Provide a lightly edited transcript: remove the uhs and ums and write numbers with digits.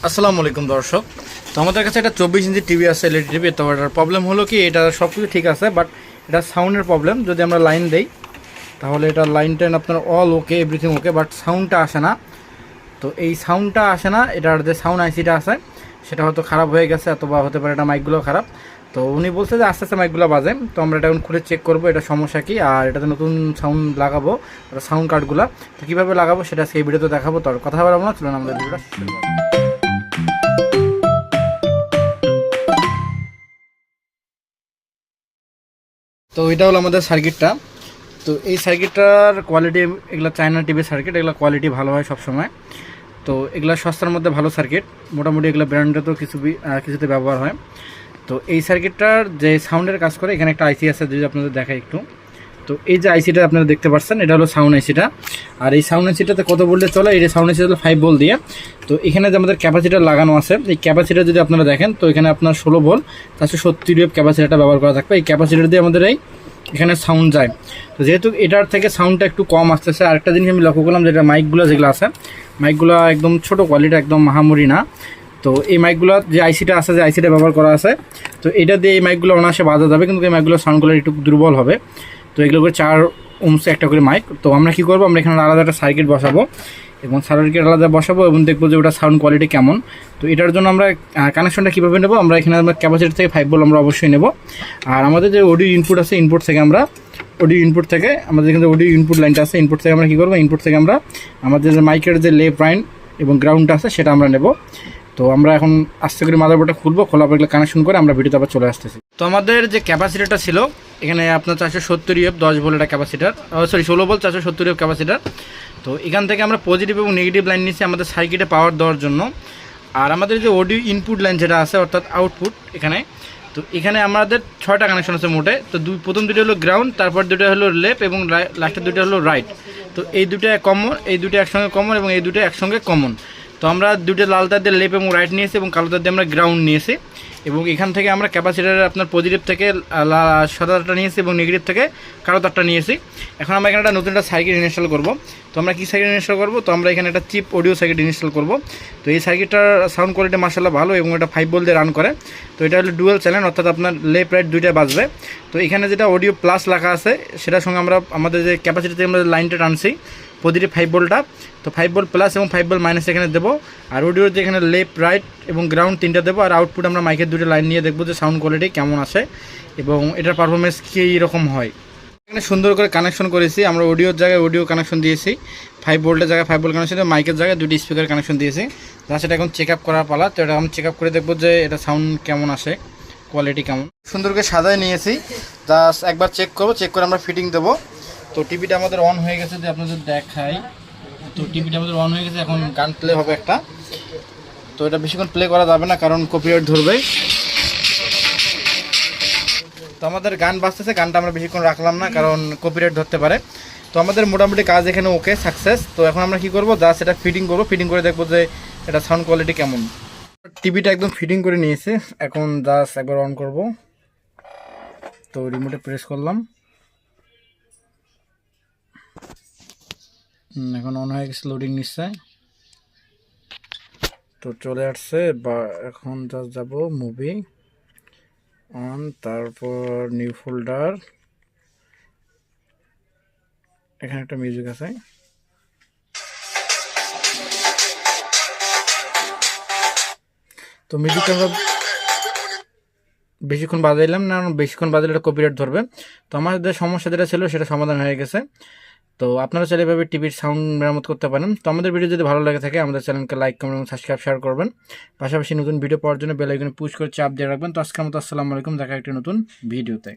আসসালামু আলাইকুম দর্শক। তো আমাদের কাছে একটা 24 ইঞ্চি টিভি আছে, এলইডি টিভি। তো এটার প্রবলেম হলো কি, এটা সব কিছু ঠিক আছে, বাট এটা সাউন্ডের প্রবলেম। যদি আমরা লাইন দেই তাহলে এটা লাইন টেন আপনার all okay, everything okay, but সাউন্ডটা আসে না। তো এই সাউন্ডটা আসে না, এটার যে সাউন্ড আইসিটা আছে সেটা হয়তো খারাপ হয়ে গেছে, অথবা হতে পারে এটা মাইকগুলো খারাপ। তো উনি বলছে যে আস্তে আস্তে মাইকগুলো বাজে। তো আমরা এটা এখন খুলে চেক করবো এটা সমস্যা কি, আর এটাতে নতুন সাউন্ড লাগাবো, সাউন্ড কার্ডগুলো। তো কীভাবে লাগাবো সেটা সেই ভিডিওতে দেখাবো। তো কথা বলবো না, চলুন আমাদের ভিডিওটা শুরু করবো। তো এটা হলো আমাদের সার্কিটটা। তো এই সার্কিটটার কোয়ালিটি, এগুলো চায়না টিভি সার্কিট, এগুলো কোয়ালিটি ভালো হয় সবসময়। তো এগুলো সস্তার মধ্যে ভালো সার্কিট, মোটামুটি এগুলো ব্র্যান্ডে তো কিছুতে ব্যবহার হয়। তো এই সার্কিটটার যে সাউন্ডের কাজ করে, এখানে একটা আইসি আছে, যদি আপনাদের দেখাই একটু। তো এই যে আইসিটা আপনারা দেখতে পাচ্ছেন, এটা হলো সাউন্ড আইসিটা। আর এই সাউন্ড আইসিটাতে কত ভোল্টে চলে, এই সাউন্ড আইসিটা হলো 5 ভোল্ট দিয়ে। তো এখানে যে আমাদের ক্যাপাসিটার লাগানো আছে, এই ক্যাপাসিটার যদি আপনারা দেখেন, তো এখানে আপনার 16 ভোল্ট 470 ক্যাপাসিটারটা ব্যবহার করা থাকবে। এই ক্যাপাসিটার দিয়ে আমাদের এখানে সাউন্ড যায়। তো যেহেতু এটার থেকে সাউন্ডটা একটু কম আসতেছে, আরেকটা জিনিস আমি লক্ষ্য করলাম, যেটা মাইকগুলো যেগুলো আছে, মাইকগুলো একদম ছোটো কোয়ালিটি, একদম মাহামুরি না। তো এই মাইকগুলো যে আইসিটা আছে, যে আইসিটা ব্যবহার করা আছে, তো এটা দিয়ে এই মাইকগুলো অনায়াসে বাজা যাবে, কিন্তু এই মাইকগুলোর সাউন্ড কোয়ালিটি একটু দুর্বল হবে। তো এগুলো করে 4 ওহমসে একটা করে মাইক। তো আমরা কী করবো, আমরা এখানে আলাদা একটা সার্কিট বসাবো, এবং সার্কিট আলাদা বসাবো, এবং দেখবো যে ওটা সাউন্ড কোয়ালিটি কেমন। তো এটার জন্য আমরা কানেকশনটা কীভাবে নেবো, আমরা এখানে আমরা ক্যাপাসিটি থেকে 5 ভোল্ট আমরা অবশ্যই নেব। আর আমাদের যে অডিও ইনপুট আছে, ইনপুট থেকে আমরা আমাদের এখানে অডিও ইনপুট লাইনটা আছে, ইনপুট থেকে আমরা কী করবো, ইনপুট থেকে আমরা আমাদের যে মাইকের যে লেফট রাইট এবং গ্রাউন্ডটা আছে সেটা আমরা নেব। তো আমরা এখন আস্তে করে মাদারবোর্ডটা খুলবো, খোলার পর এগুলো কানেকশন করে আমরা ভিডিওতে আবার চলে আসতেছি। তো আমাদের যে ক্যাপাসিটারটা ছিল, এখানে আপনার 470 ইউএফ 10 ভোল্ট একটা ক্যাপাসিটার, 16 ভোল্ট 470 ইউএফ ক্যাপাসিটার। তো এখান থেকে আমরা পজিটিভ এবং নেগেটিভ লাইন নিচ্ছি আমাদের সার্কিটে পাওয়ার দেওয়ার জন্য। আর আমাদের যে অডিও ইনপুট লাইন যেটা আছে, অর্থাৎ আউটপুট এখানে, তো এখানে আমাদের 6টা কানেকশন আছে মোটে। তো প্রথম দুটো হলো গ্রাউন্ড, তারপর দুটো হলো লেফট, এবং লাস্টের দুটো হলো রাইট। তো এই দুটো কমন, এই দুটো একসঙ্গে কমন, এবং এই দুটো একসঙ্গে কমন। তো আমরা দুটো লাল তার দিয়ে লেফট এবং রাইট নিয়েছি, এবং কালো তার দিয়ে আমরা গ্রাউন্ড নিয়েছি। এবং এখান থেকে আমরা ক্যাপাসিটারের আপনার পজিটিভ থেকে সাদা তারটা নিয়েছি, এবং নেগেটিভ থেকে কালো তারটা নিয়েছি। এখন আমরা এখানে একটা নতুন একটা সার্কিট ইনস্টল করব। তো আমরা কী সার্কিট ইনস্টল করব, তো আমরা এখানে একটা চিপ অডিও সার্কিট ইনস্টল করব। তো এই সার্কিটটার সাউন্ড কোয়ালিটি মাশাআল্লাহ ভালো, এবং এটা 5 ভোল্ট দিয়ে রান করে। তো এটা হলো ডুয়াল চ্যানেল, অর্থাৎ আপনার লেফট রাইট দুইটা বাজবে। তো এখানে যেটা অডিও প্লাস লেখা আছে, সেটার সঙ্গে আমরা আমাদের যে ক্যাপাসিটি থেকে আমরা লাইনটা টানছি পজিটিভ 5 ভোল্টটা, তো 5 ভোল্ট প্লাস এবং 5 ভোল্ট মাইনাস এখানে দেবো। আর অডিওর যে এখানে লেফট রাইট এবং গ্রাউন্ড 3টা দেবো। আর আউটপুট আমরা মাইকের দুটো লাইন নিয়ে দেখবো যে সাউন্ড কোয়ালিটি কেমন আসে এবং এটার পারফরমেন্স কী রকম হয়। এখানে সুন্দর করে কানেকশন করেছি, আমরা অডিওর জায়গায় অডিও কানেকশন দিয়েছি, 5 ভোল্টের জায়গায় 5 ভোল্ট কানেকশন, মাইকের জায়গায় 2টি স্পিকার কানেকশন দিয়েছি। যা সেটা এখন চেক আপ করার পালা। তো এটা আমি চেক আপ করে দেখবো যে এটা সাউন্ড কেমন আসে, কোয়ালিটি কেমন। সুন্দর করে সাজায় নিয়েছি, জাস্ট একবার চেক করবো, চেক করে আমরা ফিটিং দেবো। তো টিভিটা আমাদের অন হয়ে গেছে, যে আপনাদের দেখাই। তো টিভিটা আমাদের অন হয়ে গেছে, এখন গান প্লে হবে একটা। তো এটা বেশিক্ষণ প্লে করা যাবে না, কারণ কপিরাইট ধরবে। তো আমাদের গান বাজতেছে, গানটা আমরা বেশিক্ষণ রাখলাম না, কারণ কপিরাইট ধরতে পারে। তো আমাদের মোটামুটি কাজ এখানে ওকে, সাকসেস। তো এখন আমরা কি করব, জাস্ট এটা ফিটিং করবো, ফিটিং করে দেখবো যে এটা সাউন্ড কোয়ালিটি কেমন। টিভিটা একদম ফিটিং করে নিয়েছে, এখন জাস্ট একবার অন করব। তো রিমোটে প্রেস করলাম, এখন অন হয়ে গেছে, লোডিং নিচ্ছে। তো চলে আসছে, বা এখন জাস্ট যাব মুভি অন, তারপর নিউ ফোল্ডার, এখানে একটা মিউজিক আছে। তো মিউজিকটা আমরা বেশিক্ষণ বাজাইলাম না, বেশিক্ষণ বাজালে এটা কপিরাইট ধরবে। তো আমাদের সমস্যা যেটা ছিল সেটা সমাধান হয়ে গেছে। তো আপনারা চাইলে এভাবে টিভির সাউন্ড মেরামত করতে পারেন। তো আমাদের ভিডিও যদি ভালো লাগে থাকে, আমাদের চ্যানেলকে লাইক, কমেন্ট এবং সাবস্ক্রাইব শেয়ার করবেন। পাশাপাশি নতুন ভিডিও পাওয়ার জন্য বেল আইকনে পুশ করে চাপ দিয়ে রাখবেন। তো আজকের মতো আসসালামু আলাইকুম, দেখা একটা নতুন ভিডিওতে।